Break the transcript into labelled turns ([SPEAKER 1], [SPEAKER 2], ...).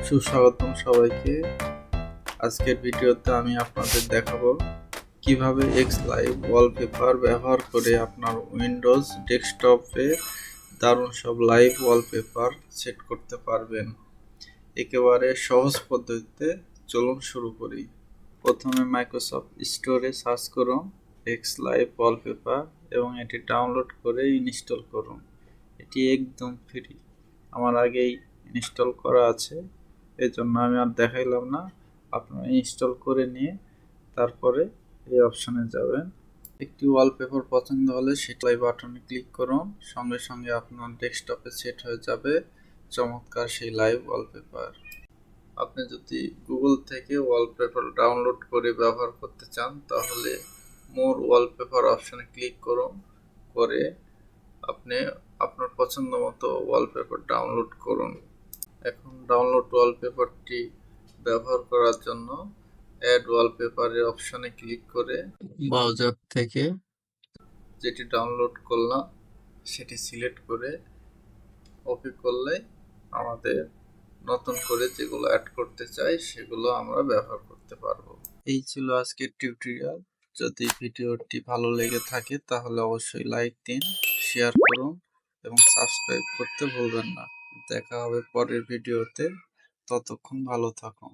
[SPEAKER 1] সুস্বাগতম সবাইকে। আজকের ভিডিওতে আমি আপনাদের দেখাবো কিভাবে Xlive ওয়ালপেপার ব্যবহার করে আপনার উইন্ডোজ ডেস্কটপে দারুণ সব লাইভ ওয়ালপেপার সেট করতে পারবেন একেবারে সহজ পদ্ধতিতে। চলুন শুরু করি। প্রথমে মাইক্রোসফট স্টোরে সার্চ করুন Xlive ওয়ালপেপার এবং এটি ডাউনলোড করে ইনস্টল করুন। এটি একদম ফ্রি, আমার আগেই ইনস্টল করা আছে, এজন্য আমি আর দেখাইলাম না। আপনারা ইনস্টল করে নিয়ে তারপরে এই অপশনে যাবেন। একটি ওয়ালপেপার পছন্দ হলে সেটা বাটনে ক্লিক করুন, সঙ্গে সঙ্গে আপনার ডেস্কটপে সেট হয়ে যাবে চমৎকার সেই লাইভ ওয়ালপেপার। আপনি যদি গুগল থেকে ওয়ালপেপার ডাউনলোড করে ব্যবহার করতে চান তাহলে মোর ওয়ালপেপার অপশনে ক্লিক করুন, করে আপনি আপনার পছন্দ মতো ওয়ালপেপার ডাউনলোড করুন। এখন ডাউনলোড ওয়ালপেপারটি ব্যবহার করার জন্য অ্যাড ওয়ালপেপারের অপশনে ক্লিক করে ব্রাউজার থেকে যেটি ডাউনলোড করলাম সেটি সিলেক্ট করে ওকে করলে আমাদের নতুন করে যেগুলো অ্যাড করতে চাই সেগুলো আমরা ব্যবহার করতে পারবো। এই ছিল আজকের টিউটোরিয়াল। যদি ভিডিওটি ভালো লেগে থাকে তাহলে অবশ্যই লাইক দিন, শেয়ার করুন এবং সাবস্ক্রাইব করতে ভুলবেন না। দেখা হবে পরের ভিডিওতে, ততক্ষণ ভালো থাকুন।